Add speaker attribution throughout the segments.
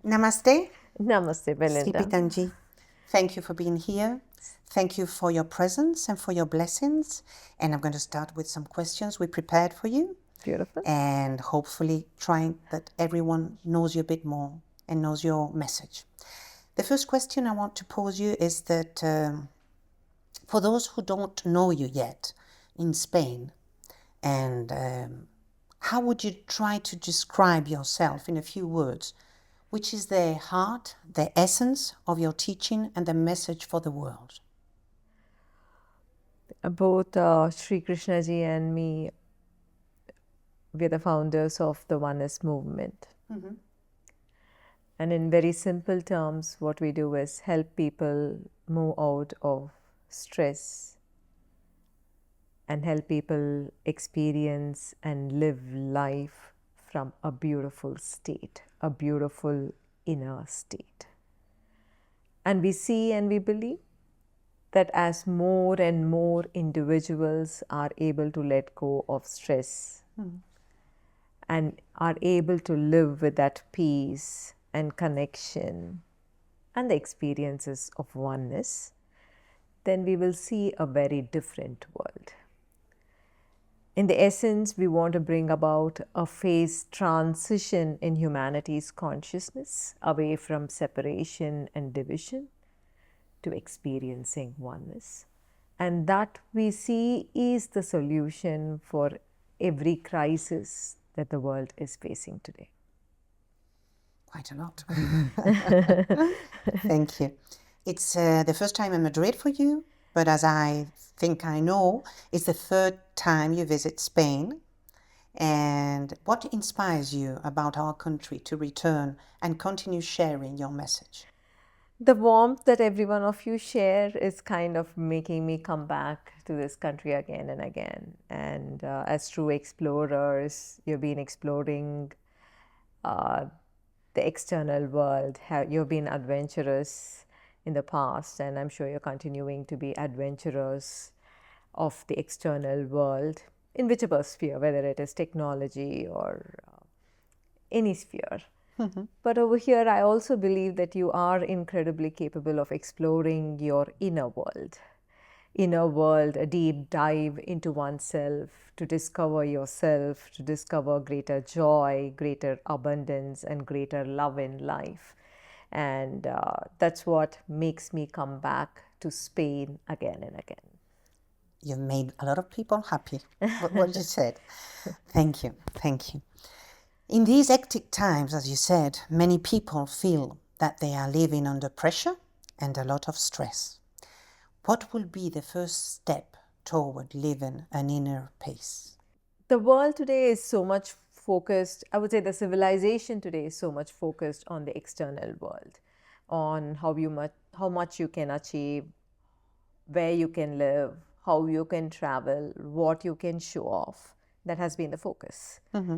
Speaker 1: Namaste.
Speaker 2: Namaste, Belinda.
Speaker 1: Preethaji. Thank you for being here. Thank you for your presence and for your blessings. And I'm going to start with some questions we prepared for you.
Speaker 2: Beautiful.
Speaker 1: And hopefully trying that everyone knows you a bit more and knows your message. The first question I want to pose you is that for those who don't know you yet in Spain, and how would you try to describe yourself in a few words? Which is the heart, the essence of your teaching and the message for the world?
Speaker 2: Both Sri Krishna ji and me, we're the founders of the Oneness movement.
Speaker 1: Mm-hmm.
Speaker 2: And in very simple terms, what we do is help people move out of stress and help people experience and live life from a beautiful state, a beautiful inner state. And we see and we believe that as more and more individuals are able to let go of stress and are able to live with that peace and connection and the experiences of oneness, then we will see a very different world. In the essence, we want to bring about a phase transition in humanity's consciousness away from separation and division to experiencing oneness. And that we see is the solution for every crisis that the world is facing today.
Speaker 1: Quite a lot. Thank you. It's the first time in Madrid for you, but as I think I know, it's the third time you visit Spain. And what inspires you about our country to return and continue sharing your message?
Speaker 2: The warmth that every one of you share is kind of making me come back to this country again and again. And as true explorers, you've been exploring the external world. You've been adventurous in the past, and I'm sure you're continuing to be adventurous of the external world in whichever sphere, whether it is technology or any sphere. Mm-hmm. But over here, I also believe that you are incredibly capable of exploring your inner world, a deep dive into oneself, to discover yourself, to discover greater joy, greater abundance, and greater love in life. And that's what makes me come back to Spain again and again.
Speaker 1: You've made a lot of people happy, what you said. Thank you. Thank you. In these hectic times, as you said, many people feel that they are living under pressure and a lot of stress. What will be the first step toward living an inner peace?
Speaker 2: The world today is so much focused, I would say the civilization today is so much focused on the external world, on how much you can achieve, where you can live, how you can travel, what you can show off. That has been the focus. Mm-hmm.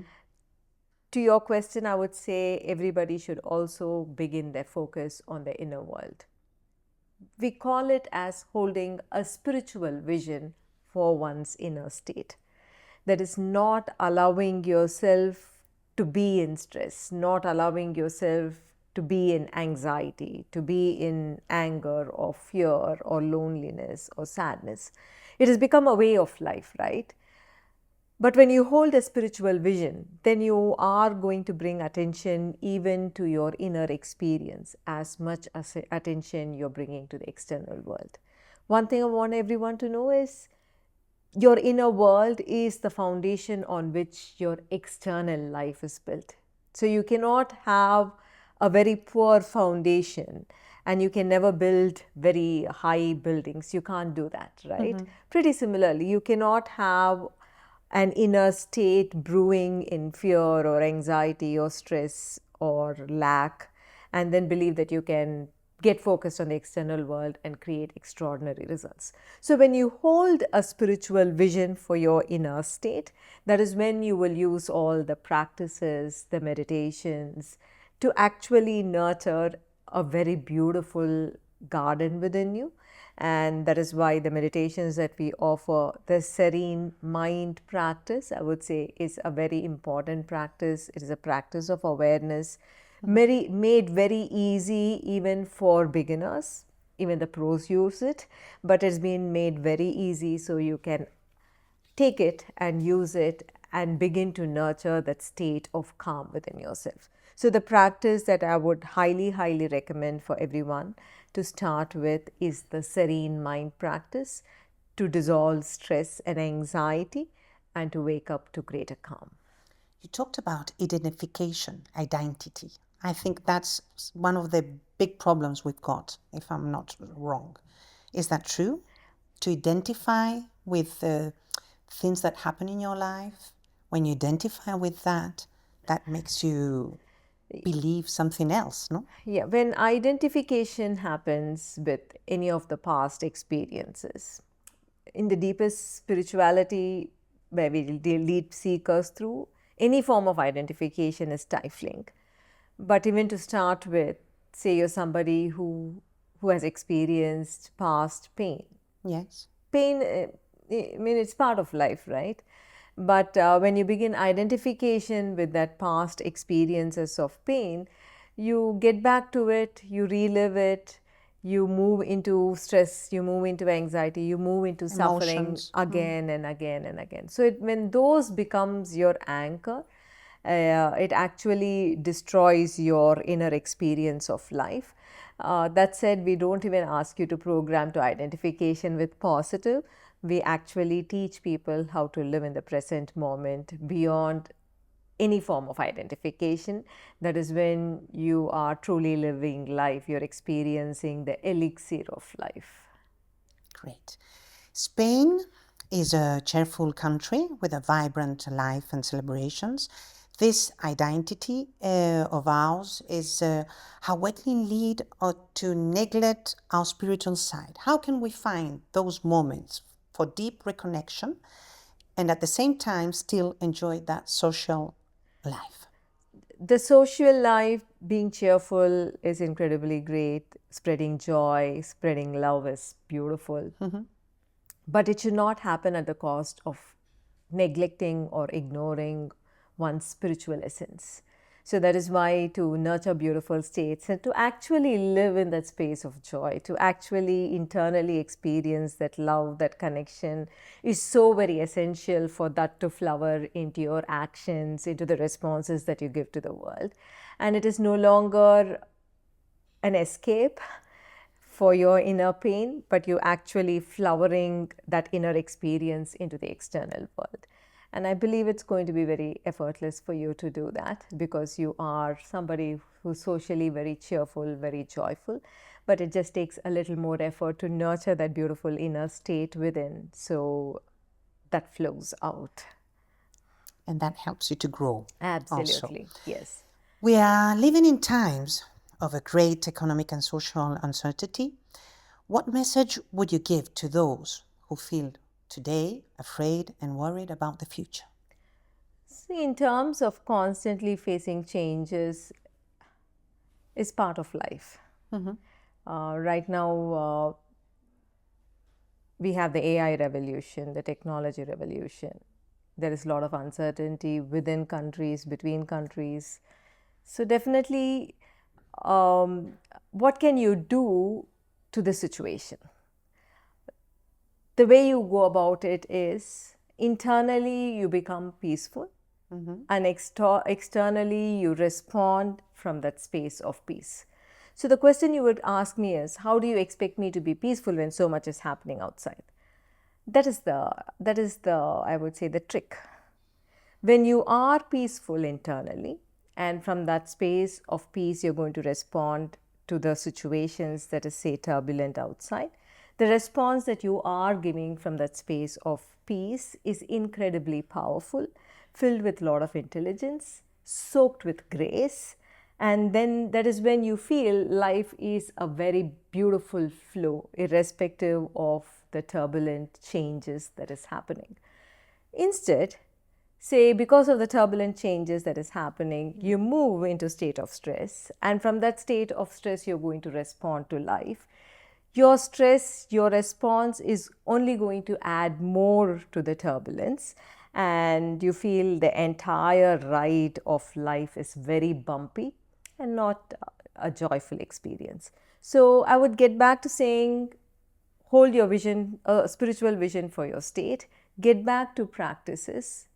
Speaker 2: To your question, I would say everybody should also begin their focus on the inner world. We call it as holding a spiritual vision for one's inner state. That is not allowing yourself to be in stress, not allowing yourself to be in anxiety, to be in anger or fear or loneliness or sadness. It has become a way of life, right? But when you hold a spiritual vision, then you are going to bring attention even to your inner experience as much as attention you're bringing to the external world. One thing I want everyone to know is your inner world is the foundation on which your external life is built. So you cannot have a very poor foundation and you can never build very high buildings. You can't do that, right? Mm-hmm. Pretty similarly, you cannot have an inner state brewing in fear or anxiety or stress or lack and then believe that you can get focused on the external world and create extraordinary results. So when you hold a spiritual vision for your inner state, that is when you will use all the practices, the meditations to actually nurture a very beautiful garden within you. And that is why the meditations that we offer, the serene mind practice, I would say, is a very important practice. It is a practice of awareness made very easy even for beginners. Even the pros use it, but it's been made very easy so you can take it and use it and begin to nurture that state of calm within yourself. So the practice that I would highly recommend for everyone to start with is the serene mind practice, to dissolve stress and anxiety and to wake up to greater calm.
Speaker 1: You talked about identification, identity. I think that's one of the big problems we've got, if I'm not wrong. Is that true? To identify with the things that happen in your life, when you identify with that, that makes you believe something else, no?
Speaker 2: Yeah, when identification happens with any of the past experiences, in the deepest spirituality where we lead seekers through, any form of identification is stifling. But even to start with, say you're somebody who has experienced past pain.
Speaker 1: Yes.
Speaker 2: Pain, I mean, it's part of life, right? But when you begin identification with that past experiences of pain, you get back to it, you relive it, you move into stress, you move into anxiety, you move into suffering
Speaker 1: Emotions.
Speaker 2: again and again and again. So when those becomes your anchor, it actually destroys your inner experience of life. That said, we don't even ask you to program to identification with positive. We actually teach people how to live in the present moment beyond any form of identification. That is when you are truly living life, you're experiencing the elixir of life.
Speaker 1: Great. Spain is a cheerful country with a vibrant life and celebrations. This identity of ours is how we can lead or to neglect our spiritual side. How can we find those moments for deep reconnection and at the same time still enjoy that social life?
Speaker 2: The social life, being cheerful is incredibly great. Spreading joy, spreading love is beautiful. But it should not happen at the cost of neglecting or ignoring one's spiritual essence. So that is why to nurture beautiful states and to actually live in that space of joy, to actually internally experience that love, that connection is so very essential for that to flower into your actions, into the responses that you give to the world. And it is no longer an escape for your inner pain, but you actually flowering that inner experience into the external world. And I believe it's going to be very effortless for you to do that because you are somebody who's socially very cheerful, very joyful. But it just takes a little more effort to nurture that beautiful inner state within so that flows out.
Speaker 1: And that helps you to grow.
Speaker 2: Absolutely,
Speaker 1: Also.
Speaker 2: yes.
Speaker 1: We are living in times of a great economic and social uncertainty. What message would you give to those who feel today afraid and worried about the future?
Speaker 2: See, in terms of constantly facing changes is part of life. Right now, we have the AI revolution, the technology revolution. There is a lot of uncertainty within countries, between countries. So definitely, what can you do to the situation? The way you go about it is internally you become peaceful and externally you respond from that space of peace. So the question you would ask me is, how do you expect me to be peaceful when so much is happening outside? That is the I would say the trick. When you are peaceful internally and from that space of peace you're going to respond to the situations that is say turbulent outside, the response that you are giving from that space of peace is incredibly powerful, filled with a lot of intelligence, soaked with grace, and then that is when you feel life is a very beautiful flow, irrespective of the turbulent changes that is happening. Instead, say because of the turbulent changes that is happening, you move into a state of stress, and from that state of stress you're going to respond to life. Your stress, your response is only going to add more to the turbulence, and you feel the entire ride of life is very bumpy and not a joyful experience. So I would get back to saying, hold your vision, a spiritual vision for your state, get back to practices,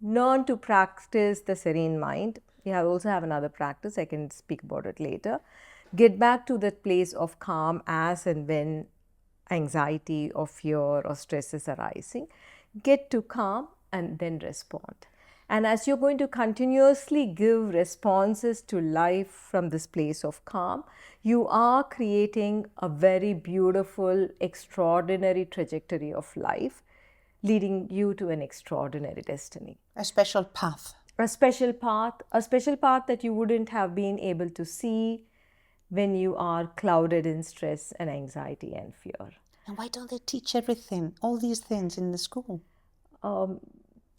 Speaker 2: learn to practice the serene mind. You also have another practice, I can speak about it later. Get back to that place of calm as and when anxiety or fear or stress is arising. Get to calm and then respond. And as you're going to continuously give responses to life from this place of calm, you are creating a very beautiful, extraordinary trajectory of life, leading you to an extraordinary destiny.
Speaker 1: A special path.
Speaker 2: A special path that you wouldn't have been able to see when you are clouded in stress and anxiety and fear.
Speaker 1: And why don't they teach everything, all these things in the school?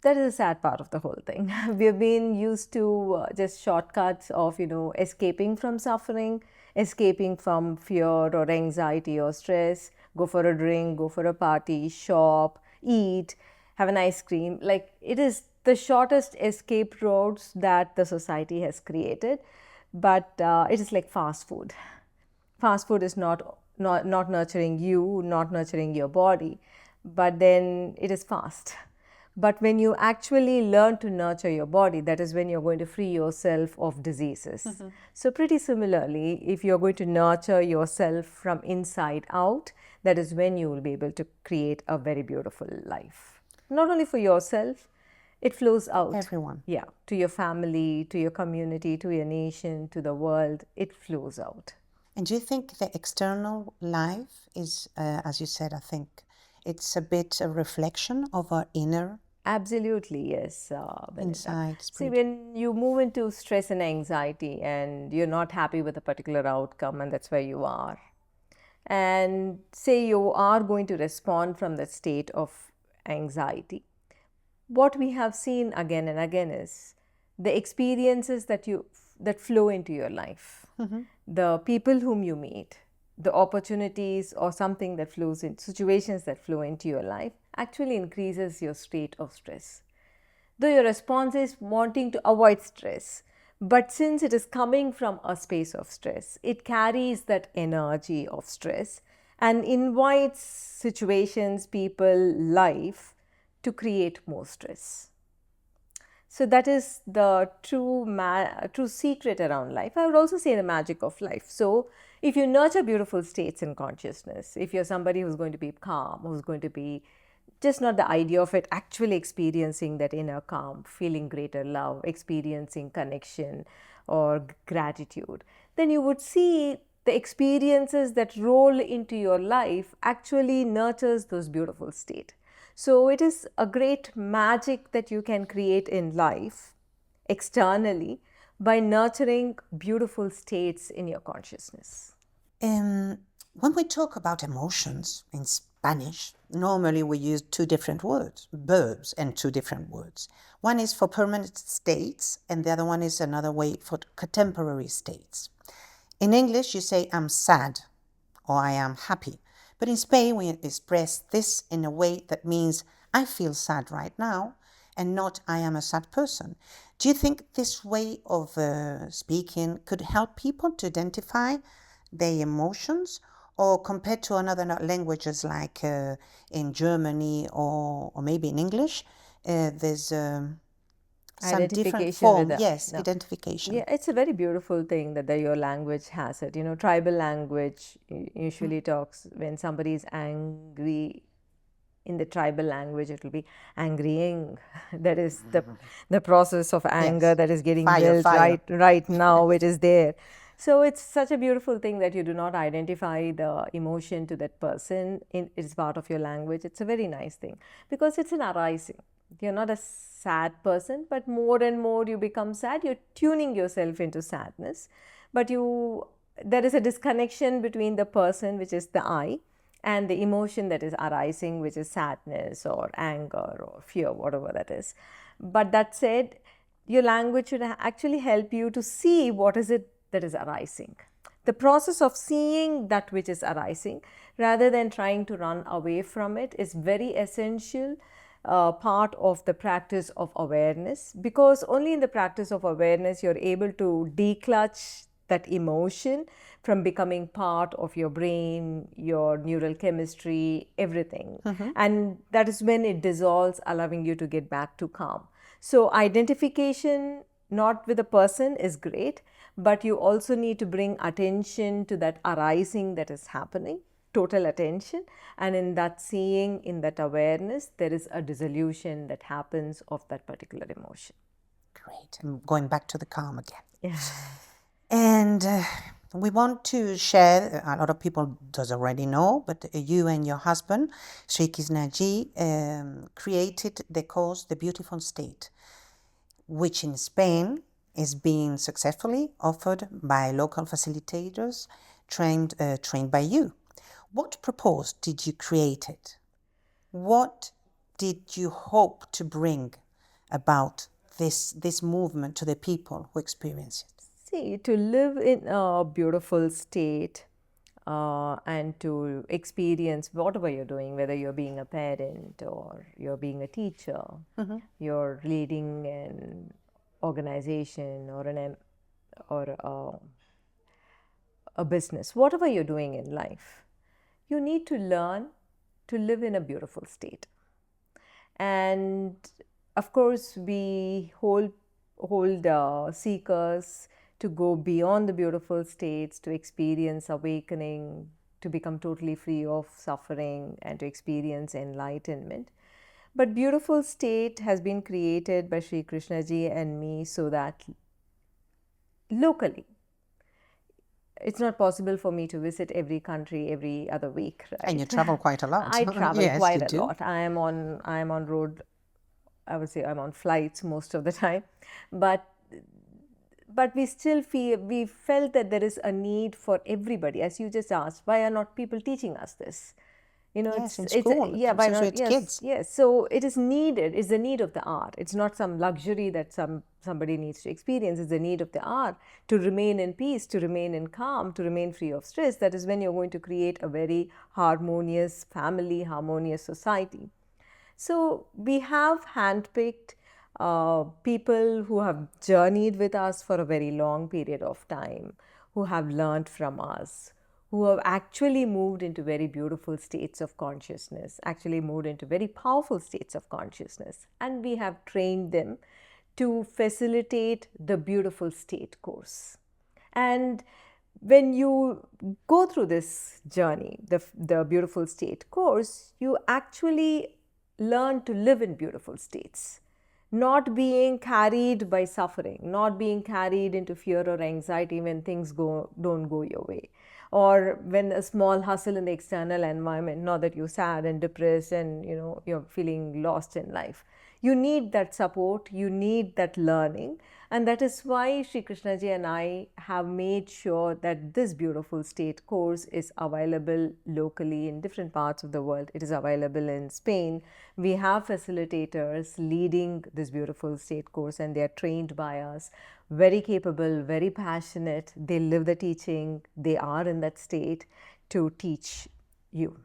Speaker 2: That is a sad part of the whole thing. We've been used to just shortcuts of, escaping from suffering, escaping from fear or anxiety or stress, go for a drink, go for a party, shop, eat, have an ice cream. Like, it is the shortest escape roads that the society has created, but it is like fast food. Fast food is not nurturing you, not nurturing your body, but then it is fast. But when you actually learn to nurture your body, that is when you're going to free yourself of diseases. Mm-hmm. So pretty similarly, if you're going to nurture yourself from inside out, that is when you will be able to create a very beautiful life. Not only for yourself, it flows out.
Speaker 1: Everyone.
Speaker 2: Yeah, to your family, to your community, to your nation, to the world, it flows out.
Speaker 1: And do you think the external life is, as you said, I think, it's a bit a reflection of our inner?
Speaker 2: Absolutely, yes.
Speaker 1: Inside.
Speaker 2: See, when you move into stress and anxiety and you're not happy with a particular outcome and that's where you are, and say you are going to respond from that state of anxiety, what we have seen again and again is the experiences that flow into your life, mm-hmm. the people whom you meet, the opportunities or something that flows in, situations that flow into your life actually increases your state of stress. Though your response is wanting to avoid stress, but since it is coming from a space of stress, it carries that energy of stress and invites situations, people, life to create more stress. So that is the true secret around life. I would also say the magic of life. So if you nurture beautiful states in consciousness, if you're somebody who's going to be calm, who's going to be just not the idea of it, actually experiencing that inner calm, feeling greater love, experiencing connection or gratitude, then you would see the experiences that roll into your life actually nurtures those beautiful states. So it is a great magic that you can create in life externally by nurturing beautiful states in your consciousness.
Speaker 1: When we talk about emotions in Spanish, normally we use two different words, verbs and two different words. One is for permanent states and the other one is another way for contemporary states. In English, you say I'm sad or I am happy. But in Spain, we express this in a way that means I feel sad right now and not I am a sad person. Do you think this way of speaking could help people to identify their emotions? Or compared to another languages like in Germany or maybe in English, there's some different form. Yes, no. Identification.
Speaker 2: Yeah, it's a very beautiful thing that your language has it. Tribal language usually talks when somebody is angry. In the tribal language, it will be angrying. That is the process of anger, yes. That is getting built right now. It is there. So it's such a beautiful thing that you do not identify the emotion to that person. It is part of your language. It's a very nice thing because it's an arising. You're not a sad person, but more and more you become sad. You're tuning yourself into sadness. But there is a disconnection between the person, which is the I, and the emotion that is arising, which is sadness or anger or fear, whatever that is. But that said, your language should actually help you to see what is it that is arising. The process of seeing that which is arising rather than trying to run away from it is very essential part of the practice of awareness, because only in the practice of awareness you're able to declutch that emotion from becoming part of your brain, your neural chemistry, everything. And that is when it dissolves, allowing you to get back to calm. So identification not with a person is great, but you also need to bring attention to that arising that is happening, total attention. And in that seeing, in that awareness, there is a dissolution that happens of that particular emotion.
Speaker 1: Great. And going back to the calm again.
Speaker 2: Yeah.
Speaker 1: And we want to share, a lot of people does already know, but you and your husband, Sri Krishnaji, created the course, The Beautiful State, which in Spain is being successfully offered by local facilitators trained by you. What purpose did you create it? What did you hope to bring about this movement to the people who experience it?
Speaker 2: See, to live in a beautiful state and to experience whatever you're doing, whether you're being a parent or you're being a teacher, you're leading an organization or a business, whatever you're doing in life, you need to learn to live in a beautiful state. And of course, we hold seekers to go beyond the beautiful states, to experience awakening, to become totally free of suffering, and to experience enlightenment. But beautiful state has been created by Sri Krishnaji and me so that locally, it's not possible for me to visit every country every other week, right?
Speaker 1: And you travel quite a lot.
Speaker 2: I travel
Speaker 1: Yes,
Speaker 2: quite
Speaker 1: you
Speaker 2: a
Speaker 1: do.
Speaker 2: lot. I am on road. I would say I'm on flights most of the time, but we felt that there is a need for everybody. As you just asked, why are not people teaching us this? You know,
Speaker 1: Yes, in school.
Speaker 2: yeah, why
Speaker 1: So
Speaker 2: not?
Speaker 1: it's
Speaker 2: Yes,
Speaker 1: kids.
Speaker 2: yes. So it is needed. It's the need of the art. It's not some luxury that somebody needs to experience. It's the need of the art to remain in peace, to remain in calm, to remain free of stress. That is when you're going to create a very harmonious family, harmonious society. So we have handpicked people who have journeyed with us for a very long period of time, who have learned from us, who have actually moved into very beautiful states of consciousness, actually moved into very powerful states of consciousness. And we have trained them to facilitate the beautiful state course. And when you go through this journey, the beautiful state course, you actually learn to live in beautiful states, not being carried by suffering, not being carried into fear or anxiety when things don't go your way, or when a small hustle in the external environment, not that you're sad and depressed and you're feeling lost in life. You need that support, you need that learning. And that is why Sri Krishnaji and I have made sure that this beautiful state course is available locally in different parts of the world. It is available in Spain. We have facilitators leading this beautiful state course, and they are trained by us, very capable, very passionate. They live the teaching. They are in that state to teach you.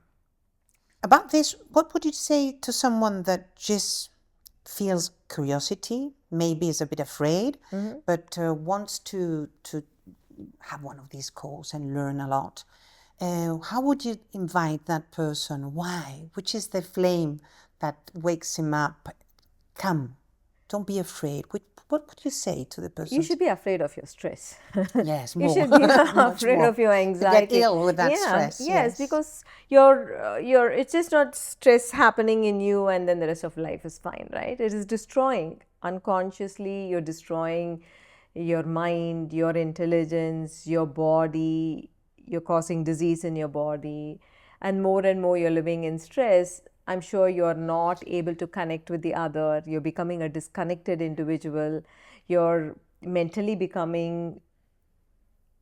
Speaker 1: About this, what would you say to someone that just feels curiosity, maybe is a bit afraid, but wants to have one of these calls and learn a lot? How would you invite that person? Why? Which is the flame that wakes him up? Come, don't be afraid. What would you say to the person?
Speaker 2: You should be afraid of your stress.
Speaker 1: Yes,
Speaker 2: You
Speaker 1: more.
Speaker 2: should be
Speaker 1: Much
Speaker 2: afraid
Speaker 1: more.
Speaker 2: of your
Speaker 1: To
Speaker 2: anxiety.
Speaker 1: get ill with that
Speaker 2: Yeah,
Speaker 1: stress.
Speaker 2: Yes, because it's just not stress happening in you and then the rest of life is fine, right? It is destroying unconsciously. You're destroying your mind, your intelligence, your body. You're causing disease in your body, and more you're living in stress. I'm sure you're not able to connect with the other. You're becoming a disconnected individual. You're mentally becoming,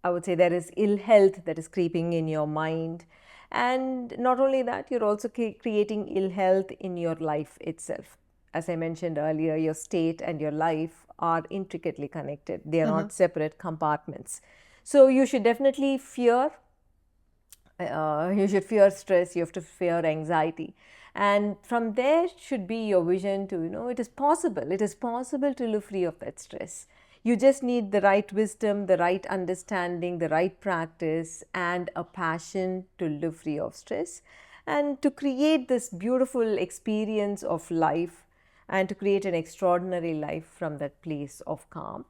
Speaker 2: I would say, there is ill health that is creeping in your mind. And not only that, you're also creating ill health in your life itself. As I mentioned earlier, your state and your life are intricately connected. They are not separate compartments. So you should definitely fear. You should fear stress. You have to fear anxiety. And from there should be your vision to, it is possible to live free of that stress. You just need the right wisdom, the right understanding, the right practice, and a passion to live free of stress and to create this beautiful experience of life and to create an extraordinary life from that place of calm.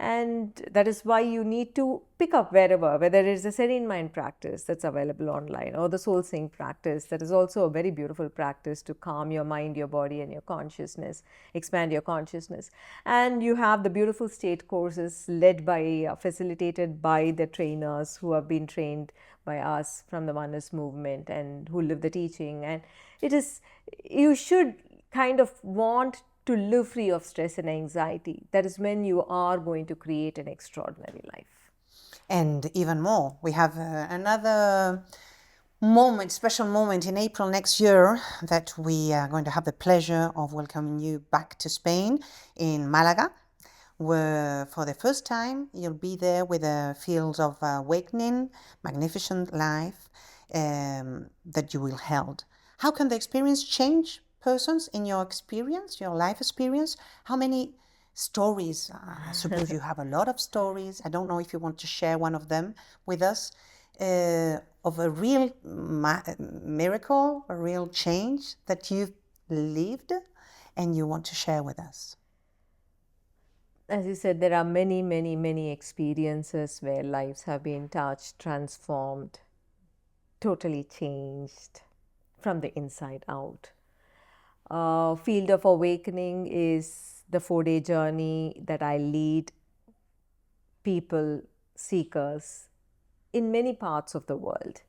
Speaker 2: And that is why you need to pick up wherever, whether it is a serene mind practice that's available online or the soul sync practice, that is also a very beautiful practice to calm your mind, your body, and your consciousness, expand your consciousness. And you have the beautiful state courses led by, facilitated by the trainers who have been trained by us from the Oneness movement and who live the teaching. And it is, you should kind of want to live free of stress and anxiety. That is when you are going to create an extraordinary life.
Speaker 1: And even more, we have another special moment in April next year that we are going to have the pleasure of welcoming you back to Spain in Malaga, where for the first time you'll be there with a field of awakening, magnificent life that you will hold. How can the experience change persons in your experience, your life experience? How many stories? I suppose you have a lot of stories. I don't know if you want to share one of them with us, of a real miracle, a real change that you've lived and you want to share with us.
Speaker 2: As you said, there are many, many, many experiences where lives have been touched, transformed, totally changed from the inside out. Field of Awakening is the 4-day journey that I lead people, seekers in many parts of the world,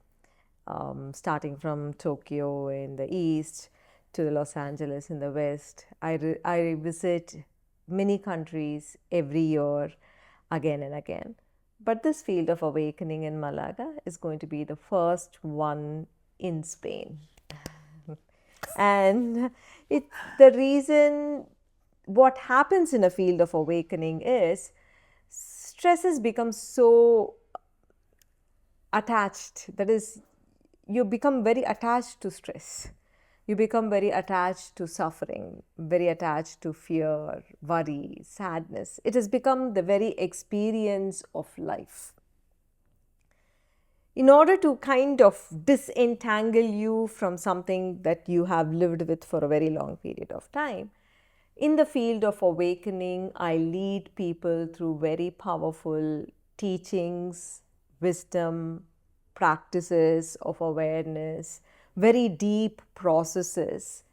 Speaker 2: starting from Tokyo in the east to Los Angeles in the west. I visit many countries every year, again and again. But this Field of Awakening in Malaga is going to be the first one in Spain. And the reason, what happens in a Field of Awakening is stress has become so attached. That is, you become very attached to stress. You become very attached to suffering, very attached to fear, worry, sadness. It has become the very experience of life. In order to kind of disentangle you from something that you have lived with for a very long period of time, in the Field of Awakening, I lead people through very powerful teachings, wisdom, practices of awareness, very deep processes,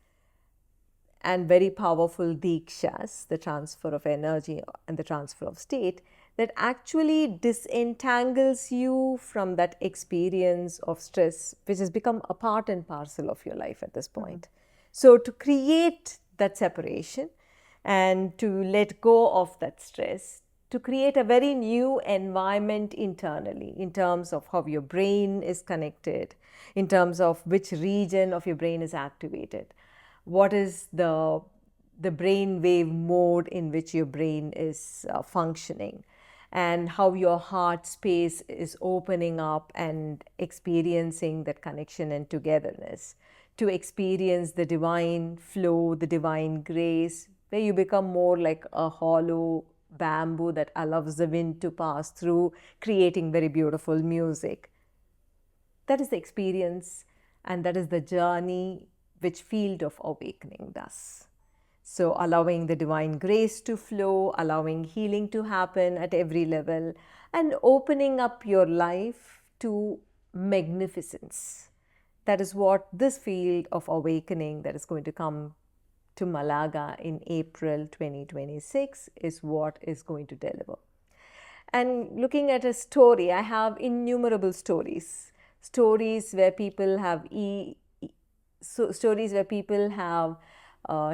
Speaker 2: and very powerful dikshas, the transfer of energy and the transfer of state, that actually disentangles you from that experience of stress, which has become a part and parcel of your life at this point. Mm-hmm. So to create that separation and to let go of that stress, to create a very new environment internally in terms of how your brain is connected, in terms of which region of your brain is activated, what is the brain wave mode in which your brain is functioning, and how your heart space is opening up and experiencing that connection and togetherness, to experience the divine flow, the divine grace, where you become more like a hollow bamboo that allows the wind to pass through, creating very beautiful music. That is the experience, and that is the journey which Field of Awakening does. So allowing the divine grace to flow, allowing healing to happen at every level, and opening up your life to magnificence. That is what this Field of Awakening that is going to come to Malaga in April 2026 is what is going to deliver. And looking at a story, I have innumerable stories. Stories where people have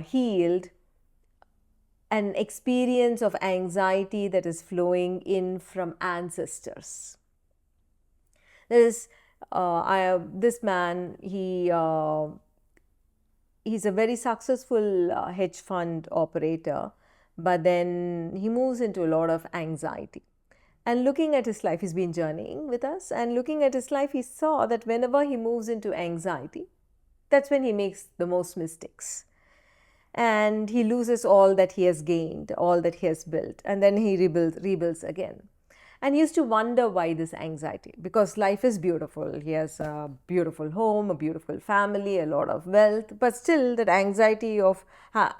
Speaker 2: healed an experience of anxiety that is flowing in from ancestors. There is this man, he's a very successful hedge fund operator, but then he moves into a lot of anxiety. And looking at his life, he's been journeying with us, and looking at his life, he saw that whenever he moves into anxiety, that's when he makes the most mistakes. And he loses all that he has gained, all that he has built, and then he rebuilds again. And he used to wonder why this anxiety, because life is beautiful. He has a beautiful home, a beautiful family, a lot of wealth, but still that anxiety of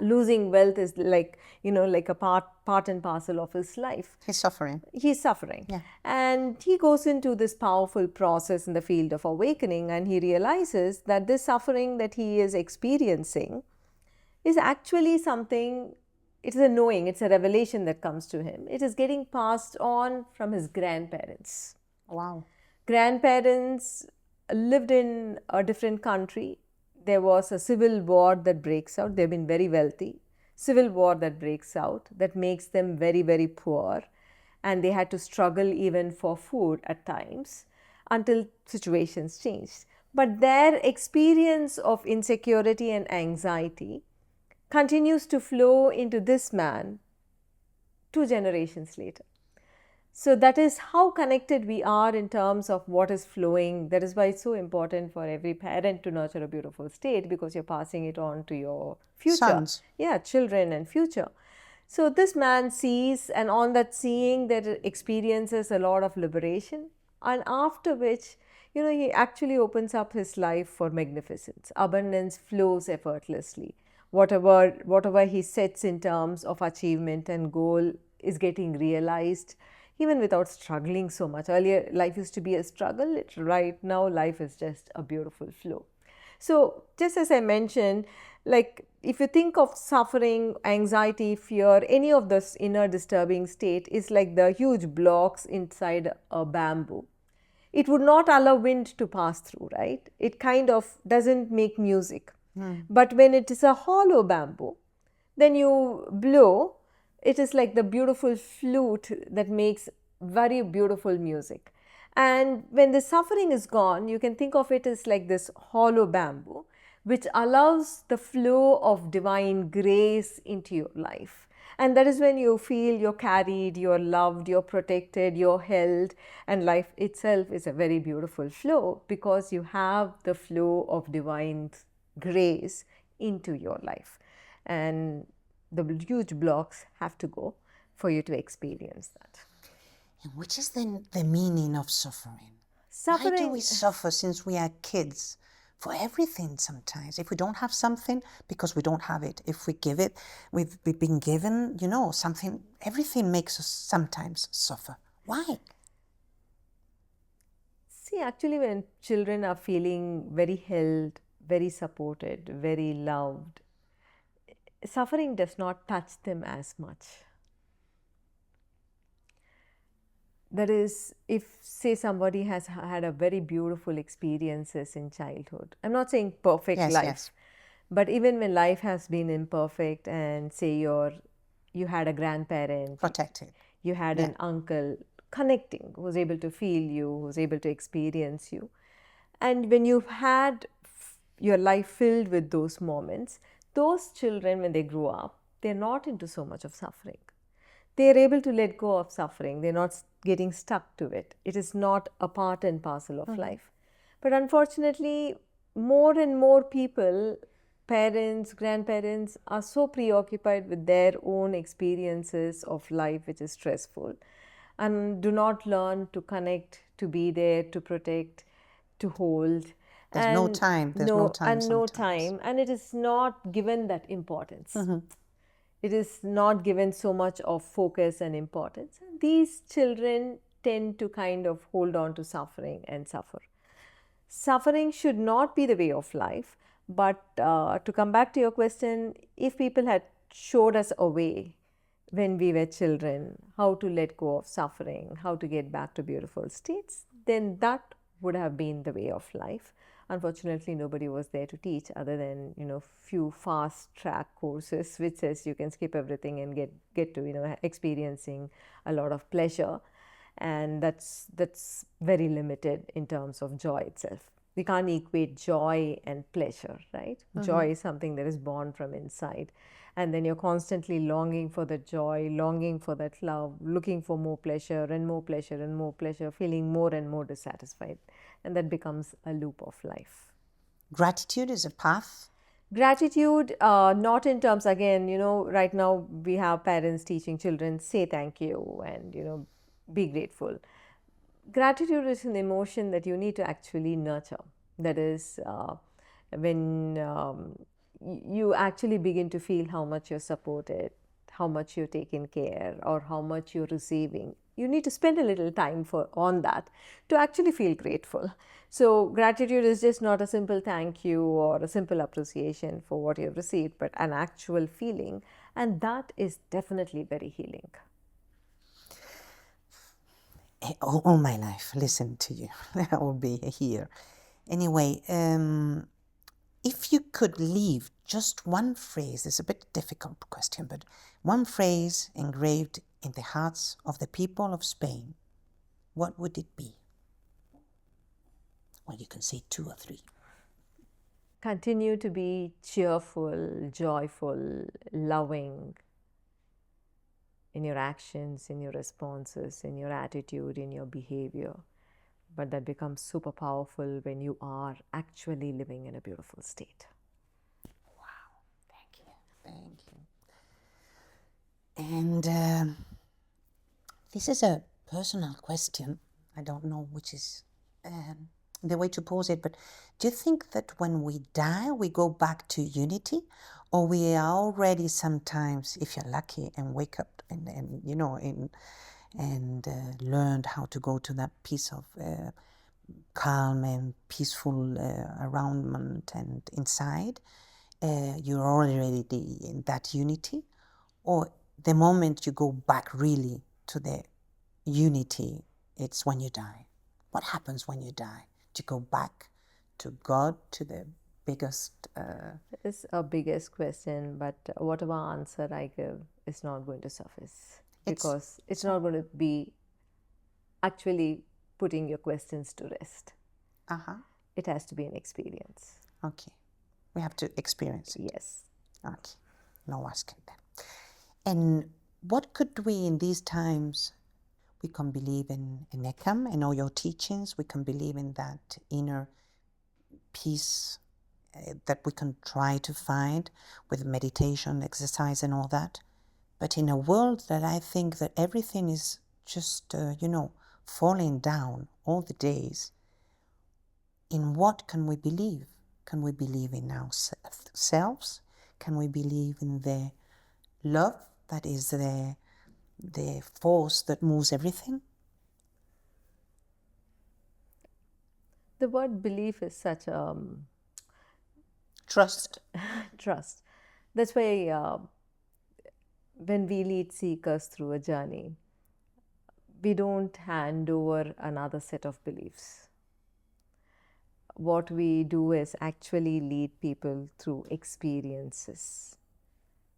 Speaker 2: losing wealth is like, like a part and parcel of his life.
Speaker 1: He's suffering.
Speaker 2: He's suffering.
Speaker 1: Yeah.
Speaker 2: And he goes into this powerful process in the field of awakening, and he realizes that this suffering that he is experiencing is actually something, it's a knowing, it's a revelation that comes to him. It is getting passed on from his grandparents.
Speaker 1: Wow.
Speaker 2: Grandparents lived in a different country. There was a civil war that breaks out. They've been very wealthy. Civil war that breaks out, that makes them very, very poor. And they had to struggle even for food at times until situations changed. But their experience of insecurity and anxiety continues to flow into this man 2 generations later. So that is how connected we are in terms of what is flowing. That is why it's so important for every parent to nurture a beautiful state, because you're passing it on to your future.
Speaker 1: Sons.
Speaker 2: Yeah, children and future. So this man sees, and on that seeing, that experiences a lot of liberation, and after which, he actually opens up his life for magnificence. Abundance flows effortlessly. Whatever he sets in terms of achievement and goal is getting realized, even without struggling so much. Earlier, life used to be a struggle. Right now, life is just a beautiful flow. So, just as I mentioned, like if you think of suffering, anxiety, fear, any of this inner disturbing state is like the huge blocks inside a bamboo. It would not allow wind to pass through, right? It kind of doesn't make music. But when it is a hollow bamboo, then you blow, it is like the beautiful flute that makes very beautiful music. And when the suffering is gone, you can think of it as like this hollow bamboo, which allows the flow of divine grace into your life. And that is when you feel you're carried, you're loved, you're protected, you're held, and life itself is a very beautiful flow, because you have the flow of divine grace into your life. And the huge blocks have to go for you to experience that.
Speaker 1: And which is then the meaning of suffering?
Speaker 2: Suffering.
Speaker 1: Why do we suffer since we are kids? For everything sometimes. If we don't have something, because we don't have it. If we give it, we've been given, something, everything makes us sometimes suffer. Why?
Speaker 2: See, actually when children are feeling very held, very supported, very loved, suffering does not touch them as much. That is, if say somebody has had a very beautiful experiences in childhood. I'm not saying perfect life.
Speaker 1: Yes.
Speaker 2: But even when life has been imperfect, and say you had a grandparent,
Speaker 1: Protected.
Speaker 2: you had an uncle connecting, who was able to feel you, who was able to experience you. And when you've had your life filled with those moments, those children, when they grow up, they're not into so much of suffering. They're able to let go of suffering. They're not getting stuck to it. It is not a part and parcel of life. But unfortunately, more and more people, parents, grandparents, are so preoccupied with their own experiences of life, which is stressful, and do not learn to connect, to be there, to protect, to hold.
Speaker 1: There's no time. There's no time
Speaker 2: And no
Speaker 1: sometimes.
Speaker 2: time. And it is not given that importance. It is not given so much of focus and importance. And these children tend to kind of hold on to suffering and suffer. Suffering should not be the way of life. But to come back to your question, if people had showed us a way when we were children, how to let go of suffering, how to get back to beautiful states, then that would have been the way of life. Unfortunately, nobody was there to teach, other than few fast track courses which says you can skip everything and get to experiencing a lot of pleasure, and that's very limited in terms of joy itself. We can't equate joy and pleasure, right? Joy is something that is born from inside, and then you're constantly longing for the joy, longing for that love, looking for more pleasure and more pleasure and more pleasure, feeling more and more dissatisfied, and that becomes a loop of life.
Speaker 1: Gratitude is a path.
Speaker 2: Gratitude, not in terms, again, right now we have parents teaching children, say thank you and, be grateful. Gratitude is an emotion that you need to actually nurture. That is, when you actually begin to feel how much you're supported, how much you're taken care, or how much you're receiving. You need to spend a little time on that to actually feel grateful. So gratitude is just not a simple thank you or a simple appreciation for what you've received, but an actual feeling, and that is definitely very healing.
Speaker 1: All my life, listen to you. I will be here. Anyway, if you could leave just one phrase, it's a bit difficult question, but one phrase engraved in the hearts of the people of Spain, what would it be? Well, you can say 2 or 3.
Speaker 2: Continue to be cheerful, joyful, loving in your actions, in your responses, in your attitude, in your behavior. But that becomes super powerful when you are actually living in a beautiful state.
Speaker 1: Wow, thank you. And this is a personal question. I don't know which is the way to pose it, but do you think that when we die, we go back to unity? Or we are already sometimes, if you're lucky, and wake up and learned how to go to that piece of calm and peaceful aroundment and inside, you're already in that unity? Or the moment you go back really to the unity, it's when you die? What happens when you die? Do you go back to God, to the biggest?
Speaker 2: It's a biggest question, but whatever answer I give is not going to surface because it's not going to be actually putting your questions to rest. It has to be an experience.
Speaker 1: Okay. We have to experience it.
Speaker 2: Yes.
Speaker 1: Okay. No asking that. And what could we in these times? We can believe in Ekam and all your teachings. We can believe in that inner peace that we can try to find with meditation, exercise and all that. But in a world that I think that everything is just, falling down all the days, in what can we believe? Can we believe in ourselves? Can we believe in the love that is the force that moves everything?
Speaker 2: The word belief is such a
Speaker 1: Trust.
Speaker 2: trust. That's why when we lead seekers through a journey, we don't hand over another set of beliefs. What we do is actually lead people through experiences.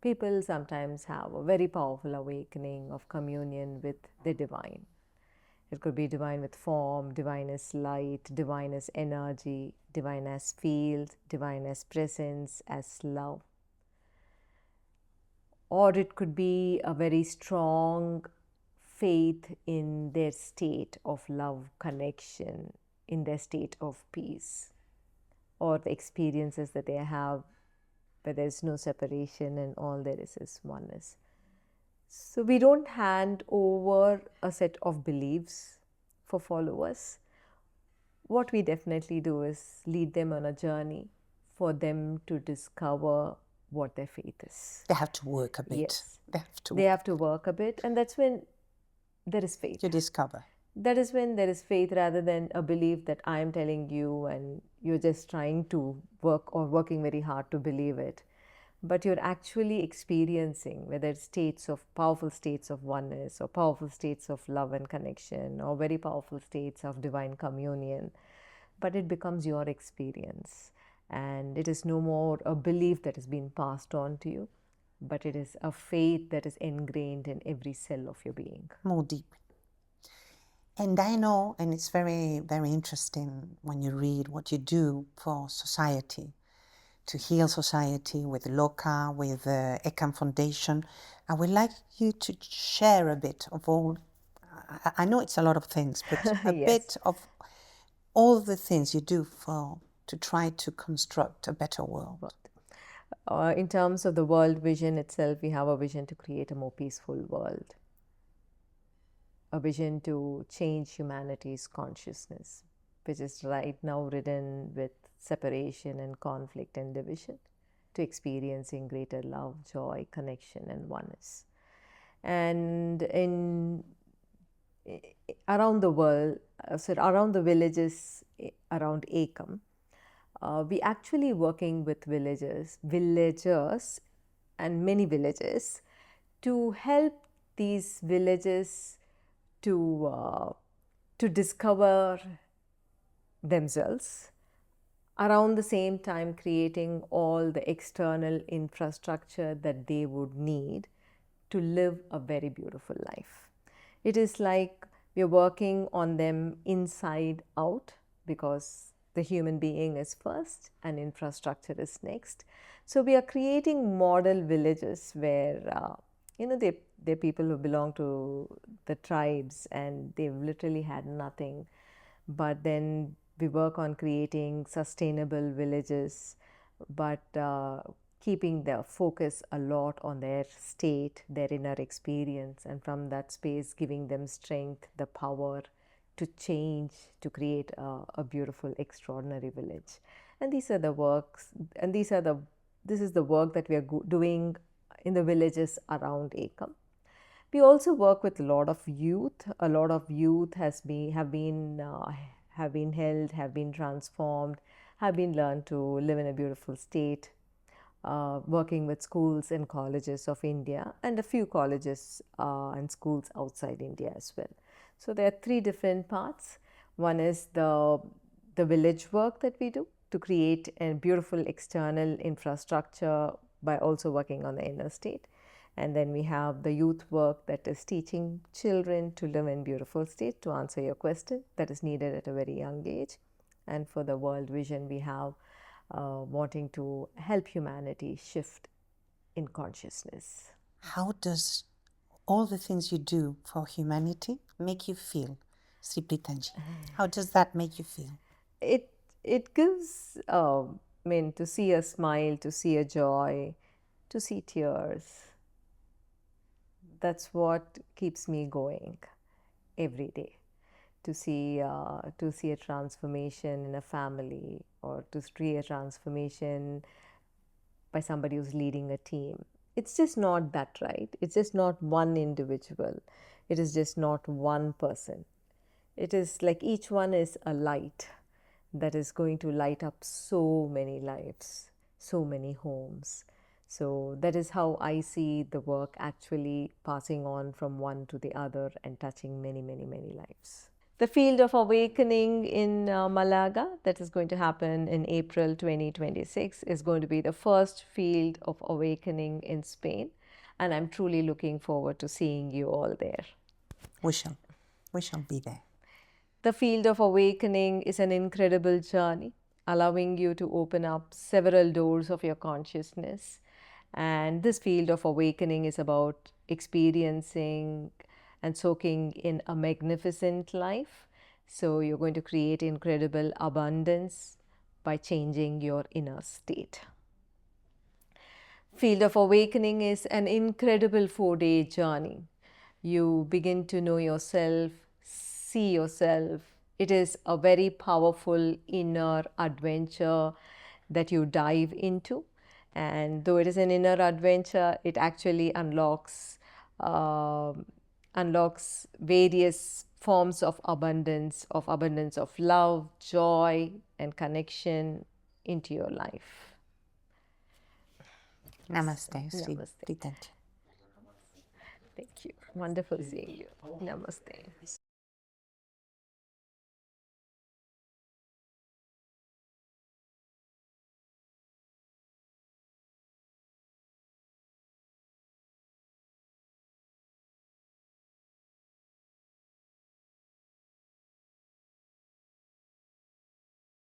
Speaker 2: People sometimes have a very powerful awakening of communion with the divine. It could be divine with form, divine as light, divine as energy, divine as field, divine as presence, as love. Or it could be a very strong faith in their state of love, connection, in their state of peace, or the experiences that they have where there's no separation and all there is oneness. So we don't hand over a set of beliefs for followers. What we definitely do is lead them on a journey for them to discover what their faith is.
Speaker 1: They have to work a bit.
Speaker 2: Yes.
Speaker 1: They
Speaker 2: have to work a bit, and that's when there is faith.
Speaker 1: You discover.
Speaker 2: That is when there is faith rather than a belief that I am telling you and you're just trying to work or working very hard to believe it. But you're actually experiencing whether it's powerful states of oneness or powerful states of love and connection or very powerful states of divine communion. But it becomes your experience. And it is no more a belief that has been passed on to you, but it is a faith that is ingrained in every cell of your being.
Speaker 1: More deep. And I know, and it's very, very interesting when you read what you do for society, to heal society with LOCA, with the Ekam Foundation. I would like you to share a bit of all, I know it's a lot of things, but a
Speaker 2: Yes.
Speaker 1: bit of all the things you do for to try to construct a better world?
Speaker 2: In terms of the world vision itself, we have a vision to create a more peaceful world, a vision to change humanity's consciousness, which is right now ridden with separation and conflict and division, to experiencing greater love, joy, connection, and oneness. And around the world, around the villages around Ekam, we actually working with villagers and many villages to help these villages to discover themselves, around the same time creating all the external infrastructure that they would need to live a very beautiful life. It is like we're working on them inside out, because the human being is first and infrastructure is next. So we are creating model villages where they're people who belong to the tribes and they've literally had nothing, but then we work on creating sustainable villages, but keeping their focus a lot on their state, their inner experience, and from that space giving them strength, the power to change, to create a beautiful, extraordinary village. And these are the works, and this is the work that we are doing in the villages around Ekam. We also work with a lot of youth. A lot of youth have been held, have been transformed, have been learned to live in a beautiful state, working with schools and colleges of India and a few colleges and schools outside India as well. So there are three different parts. One is the village work that we do to create a beautiful external infrastructure by also working on the inner state. And then we have the youth work that is teaching children to live in beautiful state, to answer your question, that is needed at a very young age. And for the world vision, we have wanting to help humanity shift in consciousness.
Speaker 1: How does all the things you do for humanity make you feel, Sri Preethaji? How does that make you feel?
Speaker 2: It gives, to see a smile, to see a joy, to see tears. That's what keeps me going every day. To see a transformation in a family, or to see a transformation by somebody who's leading a team. It's just not that, right? It's just not one individual. It is just not one person. It is like each one is a light that is going to light up so many lives, so many homes. So that is how I see the work actually passing on from one to the other and touching many, many, many lives. The field of awakening in Malaga, that is going to happen in April 2026, is going to be the first field of awakening in Spain. And I'm truly looking forward to seeing you all there.
Speaker 1: We shall be there.
Speaker 2: The field of awakening is an incredible journey, allowing you to open up several doors of your consciousness. And this field of awakening is about experiencing and soaking in a magnificent life. So you're going to create incredible abundance by changing your inner state. Field of awakening is an incredible 4-day journey. You begin to know yourself, see yourself. It is a very powerful inner adventure that you dive into. And though it is an inner adventure, it actually unlocks various forms of abundance of love, joy, and connection into your life.
Speaker 1: Namaste, Sri
Speaker 2: Namaste.
Speaker 1: Preethaji.
Speaker 2: Thank you. Wonderful seeing you. Namaste.